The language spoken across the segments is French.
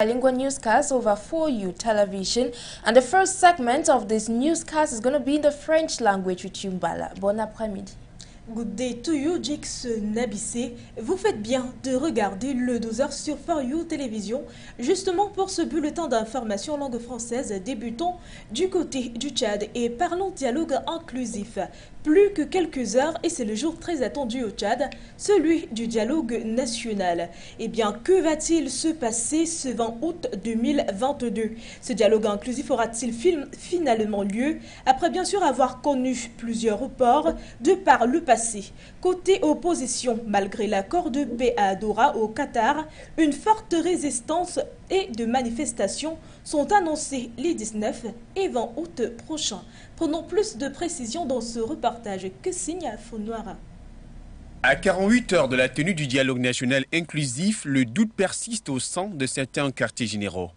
Bilingual newscast over 4U television, and the first segment of this newscast is going to be in the French language with Yumbala. Bon après-midi. Good day to you, Jix Nabissé. Vous faites bien de regarder le 12h sur 4U Télévision, justement pour ce bulletin d'information langue française débutant du côté du Tchad et parlons dialogue inclusif. Plus que quelques heures et c'est le jour très attendu au Tchad, celui du dialogue national. Eh bien, que va-t-il se passer ce 20 août 2022? Ce dialogue inclusif aura-t-il finalement lieu après bien sûr avoir connu plusieurs reports de par le passé? Côté opposition, malgré l'accord de paix à Doha au Qatar, une forte résistance et de manifestations sont annoncées les 19 et 20 août prochains. Prenons plus de précisions dans ce reportage. Que signe Founoira? À 48 heures de la tenue du dialogue national inclusif, le doute persiste au sein de certains quartiers généraux.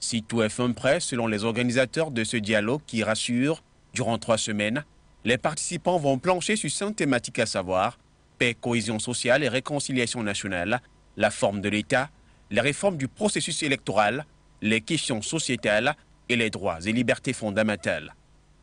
Si tout est fin prêt, selon les organisateurs de ce dialogue qui rassurent, durant 3 semaines, les participants vont plancher sur 5 thématiques à savoir paix, cohésion sociale et réconciliation nationale, la forme de l'État, les réformes du processus électoral, les questions sociétales et les droits et libertés fondamentales.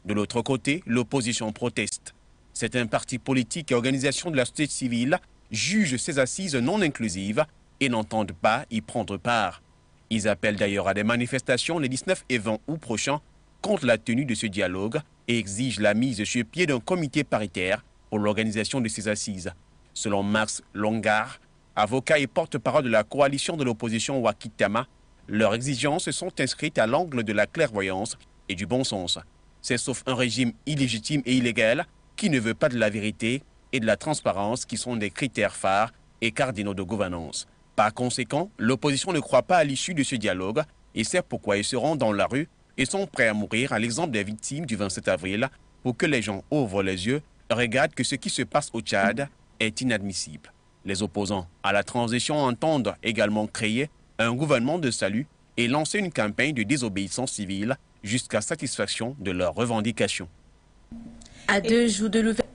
De l'autre côté, l'opposition proteste. Certains partis politiques et organisations de la société civile jugent ces assises non inclusives et n'entendent pas y prendre part. Ils appellent d'ailleurs à des manifestations les 19 et 20 août prochains contre la tenue de ce dialogue et exigent la mise sur pied d'un comité paritaire pour l'organisation de ces assises. Selon Max Longard, avocat et porte-parole de la coalition de l'opposition Wakitama, leurs exigences sont inscrites à l'angle de la clairvoyance et du bon sens. C'est sauf un régime illégitime et illégal qui ne veut pas de la vérité et de la transparence qui sont des critères phares et cardinaux de gouvernance. Par conséquent, l'opposition ne croit pas à l'issue de ce dialogue et c'est pourquoi ils seront dans la rue et sont prêts à mourir à l'exemple des victimes du 27 avril pour que les gens ouvrent les yeux et regardent que ce qui se passe au Tchad est inadmissible. Les opposants à la transition entendent également créer un gouvernement de salut et lancer une campagne de désobéissance civile jusqu'à satisfaction de leurs revendications. À 2 jours de l'ouverture.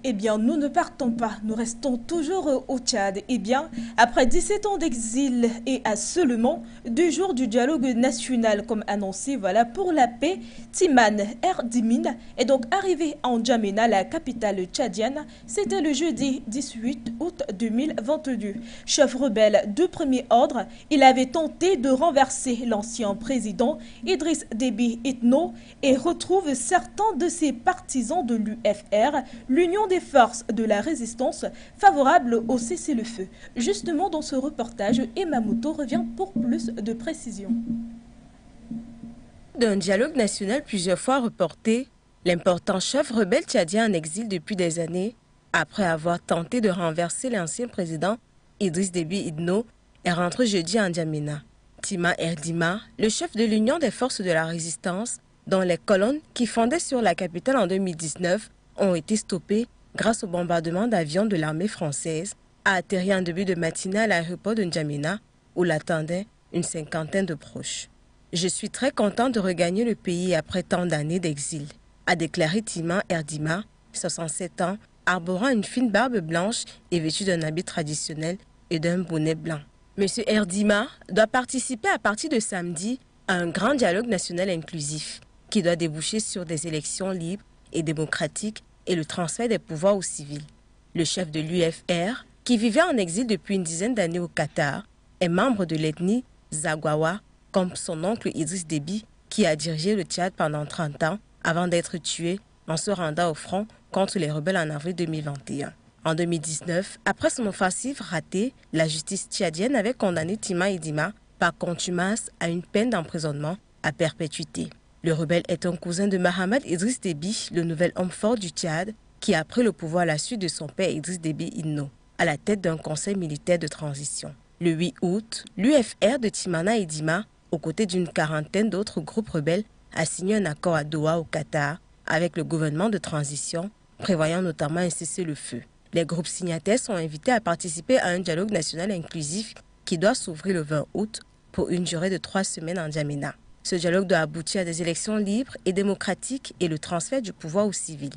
Eh bien, nous ne partons pas, nous restons toujours au Tchad. Eh bien, après 17 ans d'exil et à seulement 2 jours du dialogue national, comme annoncé, voilà, pour la paix, Timan Erdimine est donc arrivé en N'Djamena, la capitale tchadienne. C'était le jeudi 18 août 2022. Chef rebelle de premier ordre, il avait tenté de renverser l'ancien président Idriss Déby Itno et retrouve certains de ses partisans de l'UFR, l'Union des forces de la résistance favorables au cessez-le-feu. Justement, dans ce reportage, Emamoto revient pour plus de précisions. D'un dialogue national plusieurs fois reporté, l'important chef rebelle tchadien en exil depuis des années, après avoir tenté de renverser l'ancien président Idriss Déby Itno, est rentré jeudi en N'Djamena. Tima Erdima, le chef de l'Union des forces de la résistance, dont les colonnes qui fondaient sur la capitale en 2019 ont été stoppées grâce au bombardement d'avions de l'armée française, a atterri en début de matinée à l'aéroport de N'Djamena où l'attendaient une 50aine de proches. « Je suis très content de regagner le pays après tant d'années d'exil », a déclaré Tima Erdima, 67 ans, arborant une fine barbe blanche et vêtu d'un habit traditionnel et d'un bonnet blanc. M. Erdima doit participer à partir de samedi à un grand dialogue national inclusif qui doit déboucher sur des élections libres et démocratiques et le transfert des pouvoirs aux civils. Le chef de l'UFR, qui vivait en exil depuis une dizaine d'années au Qatar, est membre de l'ethnie Zaghawa, comme son oncle Idriss Déby, qui a dirigé le Tchad pendant 30 ans avant d'être tué en se rendant au front contre les rebelles en avril 2021. En 2019, après son offensive ratée, la justice tchadienne avait condamné Tima Erdima par contumace à une peine d'emprisonnement à perpétuité. Le rebelle est un cousin de Mahamad Idriss Déby, le nouvel homme fort du Tchad, qui a pris le pouvoir à la suite de son père Idriss Déby Itno, à la tête d'un conseil militaire de transition. Le 8 août, l'UFR de Timana Erdima, aux côtés d'une quarantaine d'autres groupes rebelles, a signé un accord à Doha au Qatar avec le gouvernement de transition, prévoyant notamment un cessez-le-feu. Les groupes signataires sont invités à participer à un dialogue national inclusif qui doit s'ouvrir le 20 août pour une durée de 3 semaines en N'Djamena. Ce dialogue doit aboutir à des élections libres et démocratiques et le transfert du pouvoir aux civils.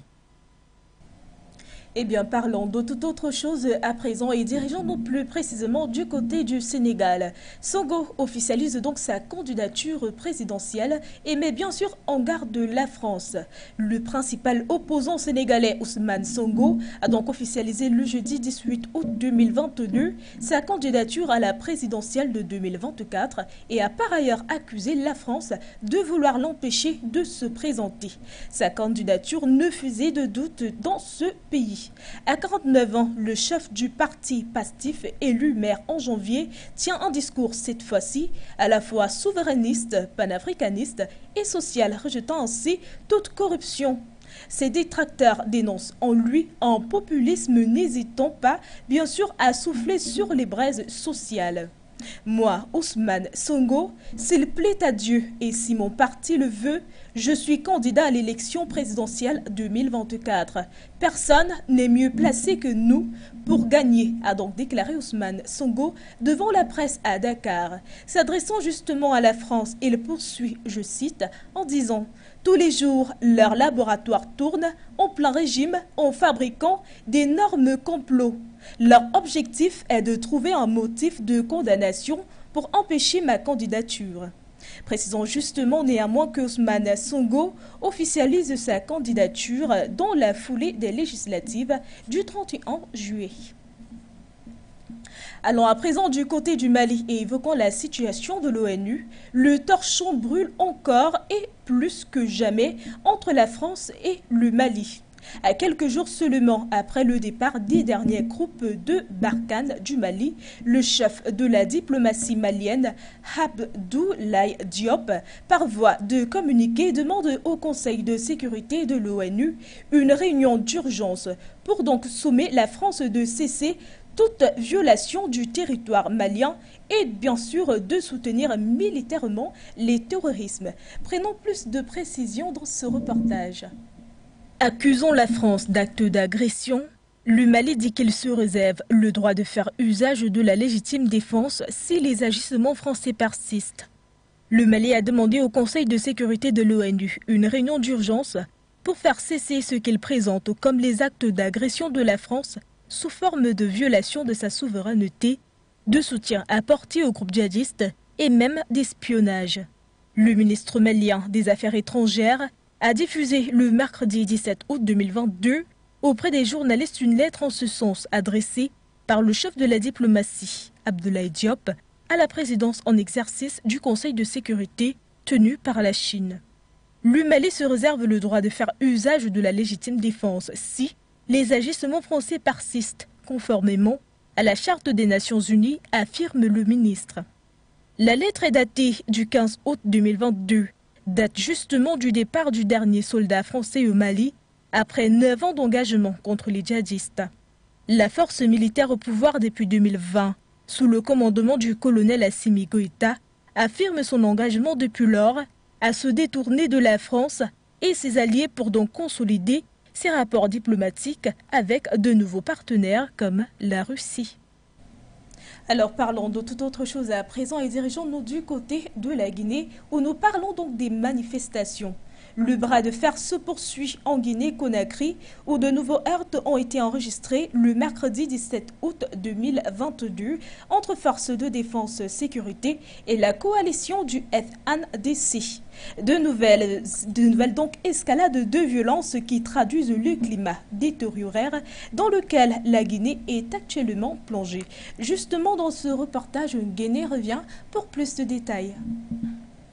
Eh bien, parlons de toute autre chose à présent et dirigeons-nous plus précisément du côté du Sénégal. Sonko officialise donc sa candidature présidentielle et met bien sûr en garde la France. Le principal opposant sénégalais Ousmane Sonko a donc officialisé le jeudi 18 août 2022 sa candidature à la présidentielle de 2024 et a par ailleurs accusé la France de vouloir l'empêcher de se présenter. Sa candidature ne faisait de doute dans ce pays. À 49 ans, le chef du parti Pastef, élu maire en janvier, tient un discours cette fois-ci à la fois souverainiste, panafricaniste et social, rejetant ainsi toute corruption. Ses détracteurs dénoncent en lui un populisme n'hésitant pas, bien sûr, à souffler sur les braises sociales. Moi, Ousmane Sonko, s'il plaît à Dieu et si mon parti le veut, je suis candidat à l'élection présidentielle 2024. Personne n'est mieux placé que nous pour gagner, a donc déclaré Ousmane Sonko devant la presse à Dakar. S'adressant justement à la France, il poursuit, je cite, en disant « Tous les jours, leur laboratoire tourne en plein régime en fabriquant d'énormes complots. Leur objectif est de trouver un motif de condamnation pour empêcher ma candidature. » Précisons justement néanmoins que Ousmane Sonko officialise sa candidature dans la foulée des législatives du 31 juillet. Allons à présent du côté du Mali et évoquons la situation de l'ONU. Le torchon brûle encore et plus que jamais entre la France et le Mali. À quelques jours seulement après le départ des derniers groupes de Barkhane du Mali, le chef de la diplomatie malienne, Abdoulaye Diop, par voie de communiqué, demande au Conseil de sécurité de l'ONU une réunion d'urgence pour donc sommer la France de cesser toute violation du territoire malien et bien sûr de soutenir militairement les terrorismes. Prenons plus de précisions dans ce reportage. Accusant la France d'actes d'agression, le Mali dit qu'il se réserve le droit de faire usage de la légitime défense si les agissements français persistent. Le Mali a demandé au Conseil de sécurité de l'ONU une réunion d'urgence pour faire cesser ce qu'il présente comme les actes d'agression de la France sous forme de violation de sa souveraineté, de soutien apporté aux groupes djihadistes et même d'espionnage. Le ministre malien des Affaires étrangères a diffusé le mercredi 17 août 2022 auprès des journalistes une lettre en ce sens adressée par le chef de la diplomatie, Abdoulaye Diop, à la présidence en exercice du Conseil de sécurité tenu par la Chine. Le Mali se réserve le droit de faire usage de la légitime défense si les agissements français persistent, conformément à la Charte des Nations Unies, affirme le ministre. La lettre est datée du 15 août 2022, date justement du départ du dernier soldat français au Mali, après 9 ans d'engagement contre les djihadistes. La force militaire au pouvoir depuis 2020, sous le commandement du colonel Assimi Goïta, affirme son engagement depuis lors à se détourner de la France et ses alliés pour donc consolider ses rapports diplomatiques avec de nouveaux partenaires comme la Russie. Alors parlons de toute autre chose à présent et dirigeons-nous du côté de la Guinée où nous parlons donc des manifestations. Le bras de fer se poursuit en Guinée-Conakry où de nouveaux heurts ont été enregistrés le mercredi 17 août 2022 entre forces de défense sécurité et la coalition du FNDC. De nouvelles donc escalades de violence qui traduisent le climat détérioré dans lequel la Guinée est actuellement plongée. Justement dans ce reportage, Guinée revient pour plus de détails.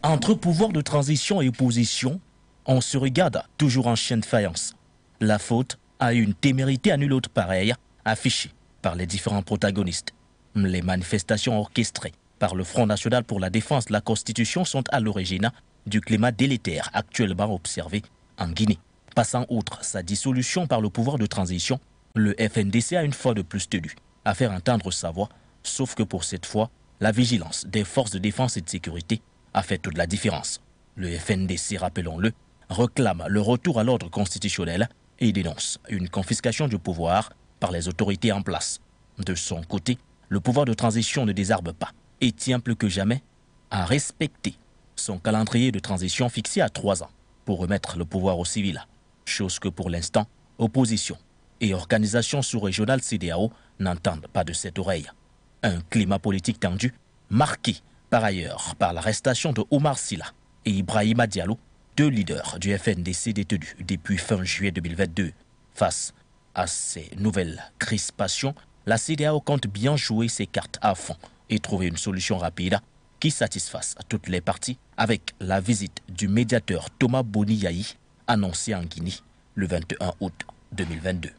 Entre pouvoir de transition et opposition, on se regarde toujours en chien de faïence. La faute a une témérité à nulle autre pareille, affichée par les différents protagonistes. Les manifestations orchestrées par le Front National pour la défense de la Constitution sont à l'origine du climat délétère actuellement observé en Guinée. Passant outre sa dissolution par le pouvoir de transition, le FNDC a une fois de plus tenu à faire entendre sa voix, sauf que pour cette fois, la vigilance des forces de défense et de sécurité a fait toute la différence. Le FNDC, rappelons-le, réclame le retour à l'ordre constitutionnel et dénonce une confiscation du pouvoir par les autorités en place. De son côté, le pouvoir de transition ne désarme pas et tient plus que jamais à respecter son calendrier de transition fixé à 3 ans pour remettre le pouvoir aux civils, chose que pour l'instant, opposition et organisations sous-régionales CEDEAO n'entendent pas de cette oreille. Un climat politique tendu, marqué par ailleurs par l'arrestation de Omar Silla et Ibrahima Diallo, deux leaders du FNDC détenus depuis fin juillet 2022. Face à ces nouvelles crispations, la CEDEAO compte bien jouer ses cartes à fond et trouver une solution rapide qui satisfasse toutes les parties avec la visite du médiateur Thomas Boni Yahi annoncée en Guinée le 21 août 2022.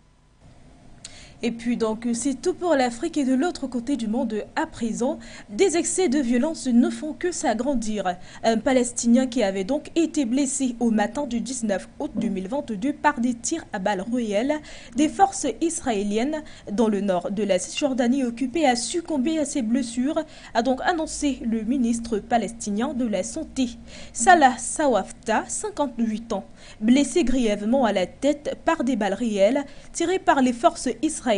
Et puis donc, c'est tout pour l'Afrique et de l'autre côté du monde à présent, des excès de violence ne font que s'agrandir. Un Palestinien qui avait donc été blessé au matin du 19 août 2022 par des tirs à balles réelles des forces israéliennes dans le nord de la Cisjordanie occupée a succombé à ses blessures, a donc annoncé le ministre palestinien de la Santé. Salah Sawafta, 58 ans, blessé grièvement à la tête par des balles réelles tirées par les forces israéliennes,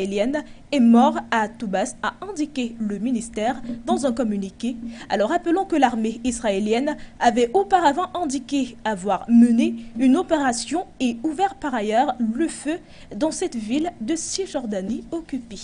est mort à Toubas, a indiqué le ministère dans un communiqué. Alors rappelons que l'armée israélienne avait auparavant indiqué avoir mené une opération et ouvert par ailleurs le feu dans cette ville de Cisjordanie occupée.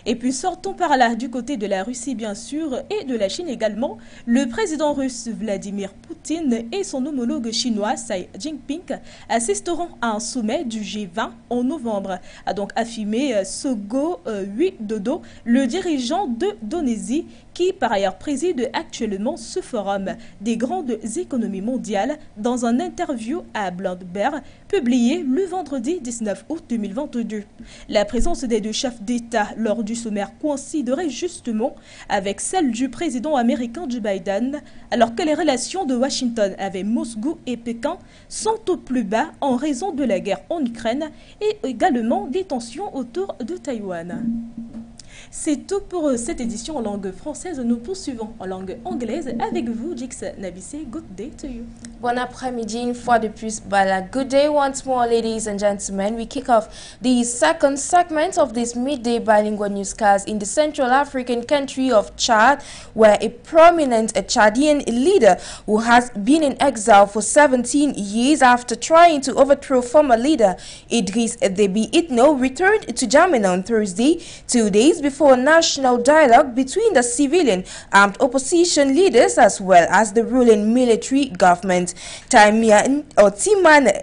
Et puis sortons par là du côté de la Russie bien sûr et de la Chine également. Le président russe Vladimir Poutine et son homologue chinois Xi Jinping assisteront à un sommet du G20 en novembre, a donc affirmé Sogo Widodo, le dirigeant de d'Indonésie qui par ailleurs préside actuellement ce forum des grandes économies mondiales dans un interview à Bloomberg publié le vendredi 19 août 2022. La présence des deux chefs d'État lors du sommaire coïnciderait justement avec celle du président américain Joe Biden, alors que les relations de Washington avec Moscou et Pékin sont au plus bas en raison de la guerre en Ukraine et également des tensions autour de Taïwan. C'est tout pour cette édition en langue française. Nous poursuivons en langue anglaise avec vous, Jix Nabissé. Good day to you. Bon après-midi, une fois de plus, Bala. Good day once more, ladies and gentlemen. We kick off the second segment of this midday bilingual newscast in the Central African country of Chad, where a prominent Chadian leader who has been in exile for 17 years after trying to overthrow former leader Idriss Déby Itno returned to Jamena on Thursday, 2 days before a national dialogue between the civilian armed opposition leaders as well as the ruling military government. Timan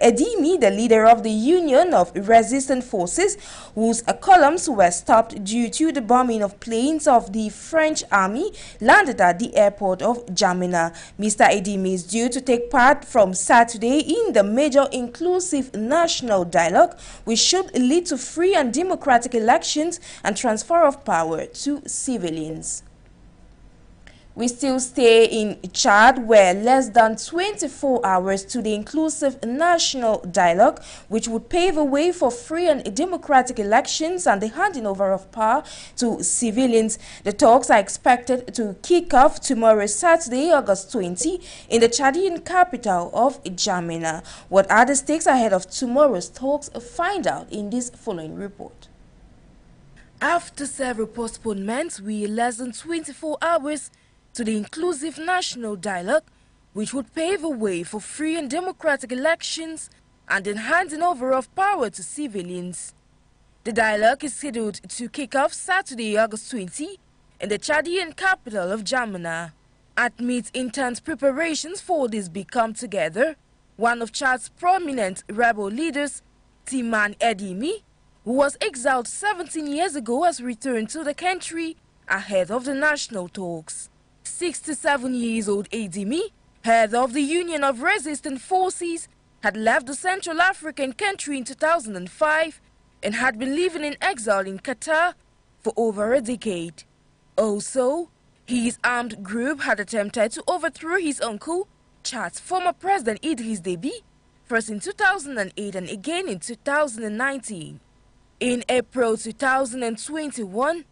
Edimi, the leader of the Union of Resistance Forces, whose columns were stopped due to the bombing of planes of the French army, landed at the airport of Jamena. Mr. Edimi is due to take part from Saturday in the major inclusive national dialogue, which should lead to free and democratic elections and transfer of power to civilians. We still stay in Chad, where less than 24 hours to the inclusive national dialogue, which would pave a way for free and democratic elections and the handing over of power to civilians. The talks are expected to kick off tomorrow, Saturday, August 20, in the Chadian capital of Jamena. What are the stakes ahead of tomorrow's talks? Find out in this following report. After several postponements, we are less than 24 hours to the inclusive national dialogue, which would pave a way for free and democratic elections and the handing over of power to civilians. The dialogue is scheduled to kick off Saturday, August 20, in the Chadian capital of Jamena. Amid intense preparations for this big come-together, one of Chad's prominent rebel leaders, Timan Edimi, who was exiled 17 years ago, has returned to the country ahead of the national talks. 67-year-old Edimi, head of the Union of Resistance Forces, had left the Central African country in 2005 and had been living in exile in Qatar for over a decade. Also, his armed group had attempted to overthrow his uncle, Chad's former president Idriss Déby, first in 2008 and again in 2019. In April 2021,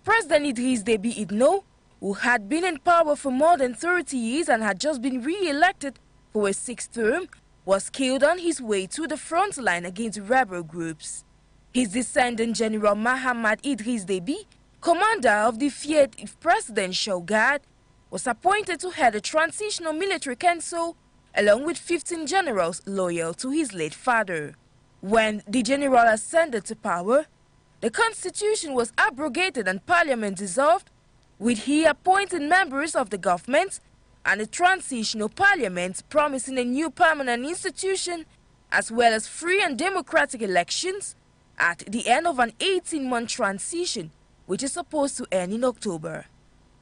President Idriss Déby Itno, who had been in power for more than 30 years and had just been re-elected for a 6th term, was killed on his way to the front line against rebel groups. His descendant, General Mahamad Idriss Déby, commander of the feared Presidential Guard, was appointed to head a transitional military council along with 15 generals loyal to his late father. When the general ascended to power, the constitution was abrogated and parliament dissolved, with he appointing members of the government and a transitional parliament promising a new permanent institution as well as free and democratic elections at the end of an 18-month transition, which is supposed to end in October.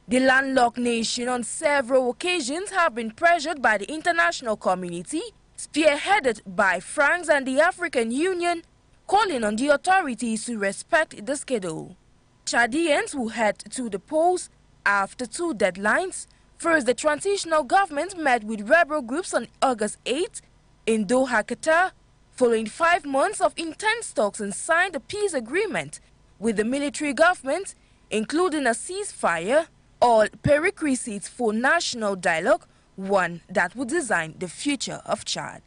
The landlocked nation on several occasions have been pressured by the international community, spearheaded by France and the African Union, calling on the authorities to respect the schedule. Chadians will head to the polls after two deadlines. First, the transitional government met with rebel groups on August 8 in Doha, Qatar, following 5 months of intense talks, and signed a peace agreement with the military government, including a ceasefire, all prerequisites for national dialogue, one that would design the future of Chad.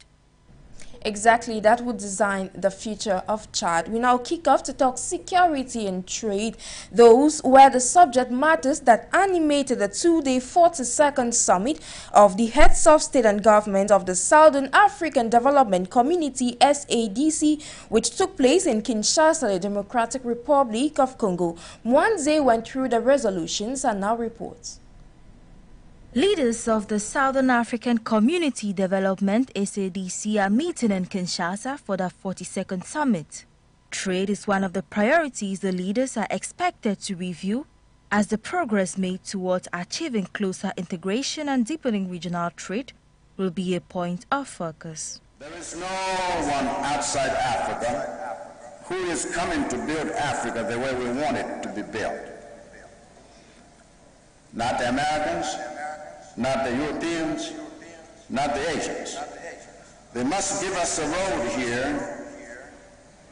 Exactly, that would design the future of Chad. We now kick off to talk security and trade. Those were the subject matters that animated the two-day 42nd summit of the heads of state and government of the Southern African Development Community, SADC, which took place in Kinshasa, the Democratic Republic of Congo. Mwanze went through the resolutions and now reports. Leaders of the Southern African Community Development SADC are meeting in Kinshasa for the 42nd summit. Trade is one of the priorities the leaders are expected to review as the progress made towards achieving closer integration and deepening regional trade will be a point of focus. There is no one outside Africa who is coming to build Africa the way we want it to be built. Not the Americans, not the Europeans, not the Asians. They must give us a road here,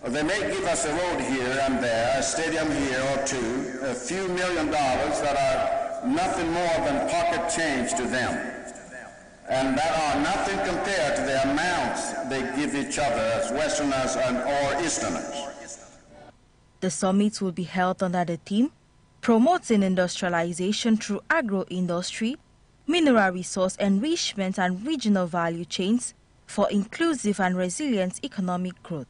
or they may give us a road here and there, a stadium here or two, a few $1 million that are nothing more than pocket change to them, and that are nothing compared to the amounts they give each other as Westerners or Easterners. The summit will be held under the theme, Promoting Industrialization through Agro-Industry, Mineral Resource Enrichment and Regional Value Chains for Inclusive and Resilient Economic Growth.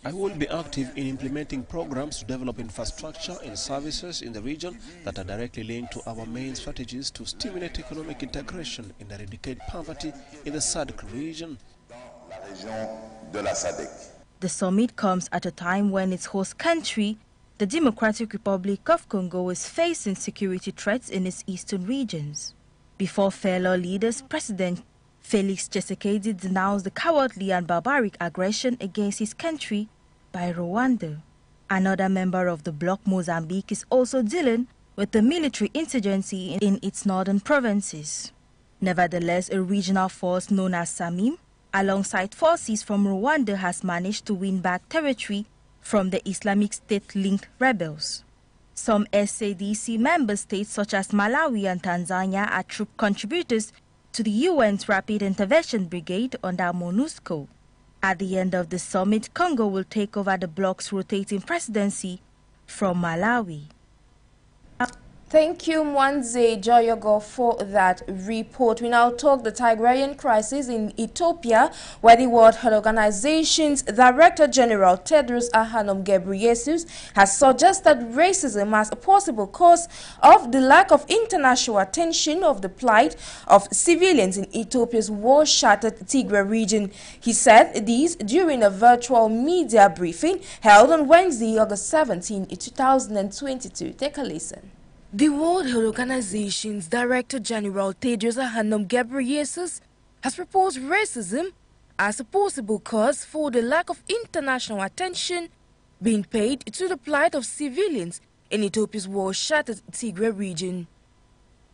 I will be active in implementing programs to develop infrastructure and services in the region that are directly linked to our main strategies to stimulate economic integration and eradicate poverty in the SADC region. The summit comes at a time when its host country, the Democratic Republic of Congo, is facing security threats in its eastern regions. Before fellow leaders, President Felix Tshisekedi denounced the cowardly and barbaric aggression against his country by Rwanda. Another member of the bloc, Mozambique, is also dealing with the military insurgency in its northern provinces. Nevertheless, a regional force known as SAMIM, alongside forces from Rwanda, has managed to win back territory from the Islamic State-linked rebels. Some SADC member states such as Malawi and Tanzania are troop contributors to the UN's Rapid Intervention Brigade under MONUSCO. At the end of the summit, Congo will take over the bloc's rotating presidency from Malawi. Thank you, Mwanze Joyogo, for that report. We now talk the Tigrayan crisis in Ethiopia, where the World Health Organization's Director General Tedros Adhanom Ghebreyesus has suggested racism as a possible cause of the lack of international attention of the plight of civilians in Ethiopia's war-shattered Tigray region. He said this during a virtual media briefing held on Wednesday, August 17, 2022. Take a listen. The World Health Organization's Director General Tedros Adhanom Ghebreyesus has proposed racism as a possible cause for the lack of international attention being paid to the plight of civilians in Ethiopia's war-shattered Tigray region.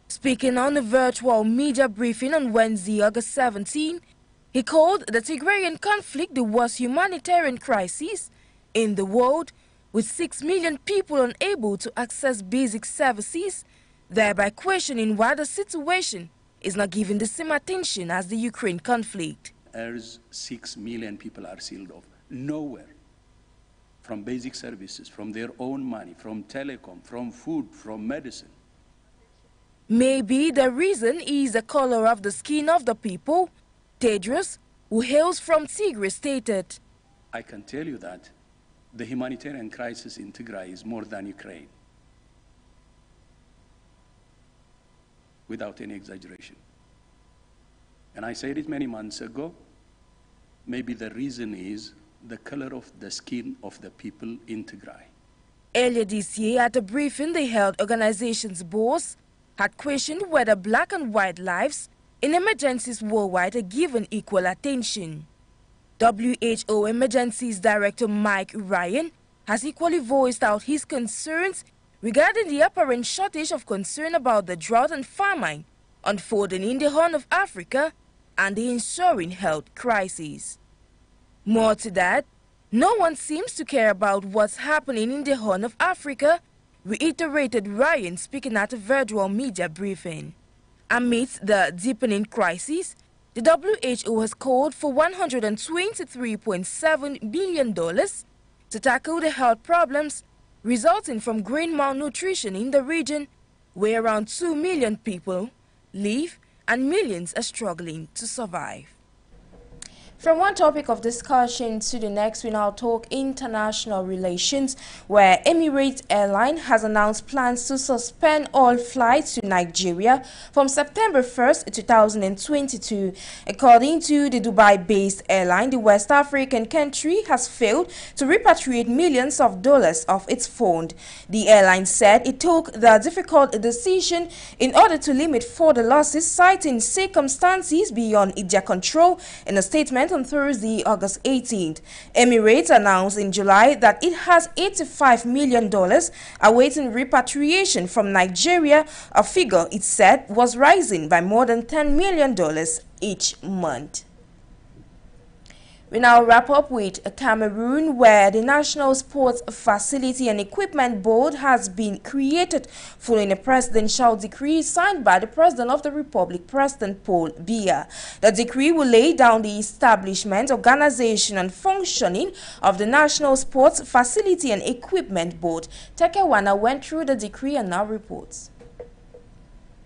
Speaking on a virtual media briefing on Wednesday, August 17, he called the Tigrayan conflict the worst humanitarian crisis in the world, with 6 million people unable to access basic services, thereby questioning why the situation is not given the same attention as the Ukraine conflict. As 6 million people are sealed off, nowhere, from basic services, from their own money, from telecom, from food, from medicine. Maybe the reason is the color of the skin of the people, Tedros, who hails from Tigray, stated, I can tell you that the humanitarian crisis in Tigray is more than Ukraine, without any exaggeration. And I said it many months ago, maybe the reason is the color of the skin of the people in Tigray. Earlier this year, at a briefing, the health organization's boss had questioned whether black and white lives in emergencies worldwide are given equal attention. WHO Emergencies Director Mike Ryan has equally voiced out his concerns regarding the apparent shortage of concern about the drought and famine unfolding in the Horn of Africa and the ensuing health crisis. More to that, no one seems to care about what's happening in the Horn of Africa, reiterated Ryan, speaking at a virtual media briefing. Amidst the deepening crisis, the WHO has called for $123.7 billion to tackle the health problems resulting from grain malnutrition in the region, where around 2 million people live and millions are struggling to survive. From one topic of discussion to the next, we now talk international relations, where Emirates Airline has announced plans to suspend all flights to Nigeria from September 1st, 2022. According to the Dubai-based airline, the West African country has failed to repatriate millions of dollars of its fund. The airline said it took the difficult decision in order to limit further losses, citing circumstances beyond their control. In a statement on Thursday, August 18th, Emirates announced in July that it has $85 million awaiting repatriation from Nigeria, a figure it said was rising by more than $10 million each month. We now wrap up with Cameroon, where the National Sports Facility and Equipment Board has been created following a presidential decree signed by the President of the Republic, President Paul Biya. The decree will lay down the establishment, organization and functioning of the National Sports Facility and Equipment Board. Tekewana went through the decree and now reports.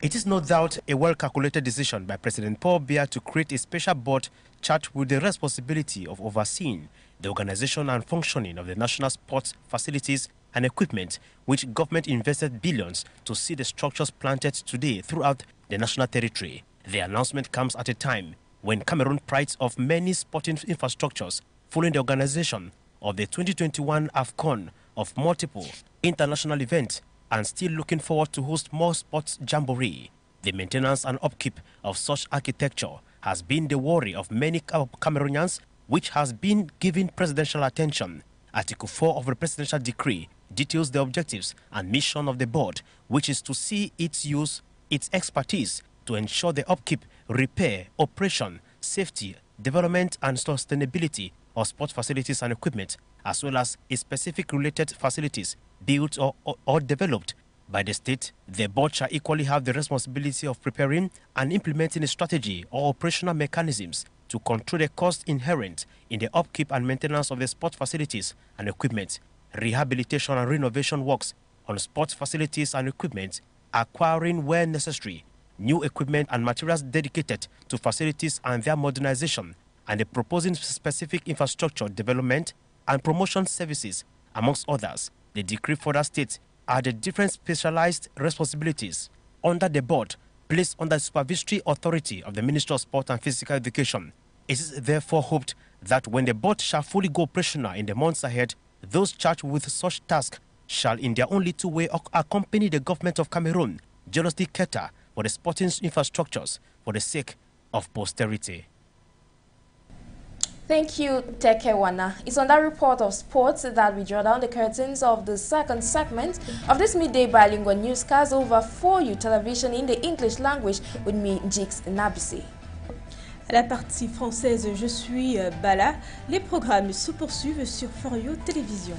It is no doubt a well-calculated decision by President Paul Biya to create a special board charged with the responsibility of overseeing the organization and functioning of the national sports facilities and equipment, which government invested billions to see the structures planted today throughout the national territory. The announcement comes at a time when Cameroon prides of many sporting infrastructures following the organization of the 2021 AFCON, of multiple international events, and still looking forward to host more sports jamboree. The maintenance and upkeep of such architecture has been the worry of many Cameroonians, which has been given presidential attention. Article 4 of the presidential decree details the objectives and mission of the board, which is to see its use its expertise to ensure the upkeep, repair, operation, safety, development and sustainability of sports facilities and equipment, as well as specific related facilities built or developed by the state. The board shall equally have the responsibility of preparing and implementing a strategy or operational mechanisms to control the cost inherent in the upkeep and maintenance of the sports facilities and equipment, rehabilitation and renovation works on sports facilities and equipment, acquiring where necessary new equipment and materials dedicated to facilities and their modernization, and the proposing specific infrastructure development and promotion services, amongst others. The decree further states are the different specialized responsibilities under the board placed under the supervisory authority of the Ministry of Sport and Physical Education. It is therefore hoped that when the board shall fully go operational in the months ahead, those charged with such tasks shall in their own little way accompany the government of Cameroon, jealously cater for the sporting infrastructures for the sake of posterity. Thank you, Tekewana. It's on that report of sports that we draw down the curtains of the second segment of this midday bilingual newscast over 4U television in the English language with me, Jix Nabisi. À la partie française, je suis Bala. Les programmes se poursuivent sur 4U télévision.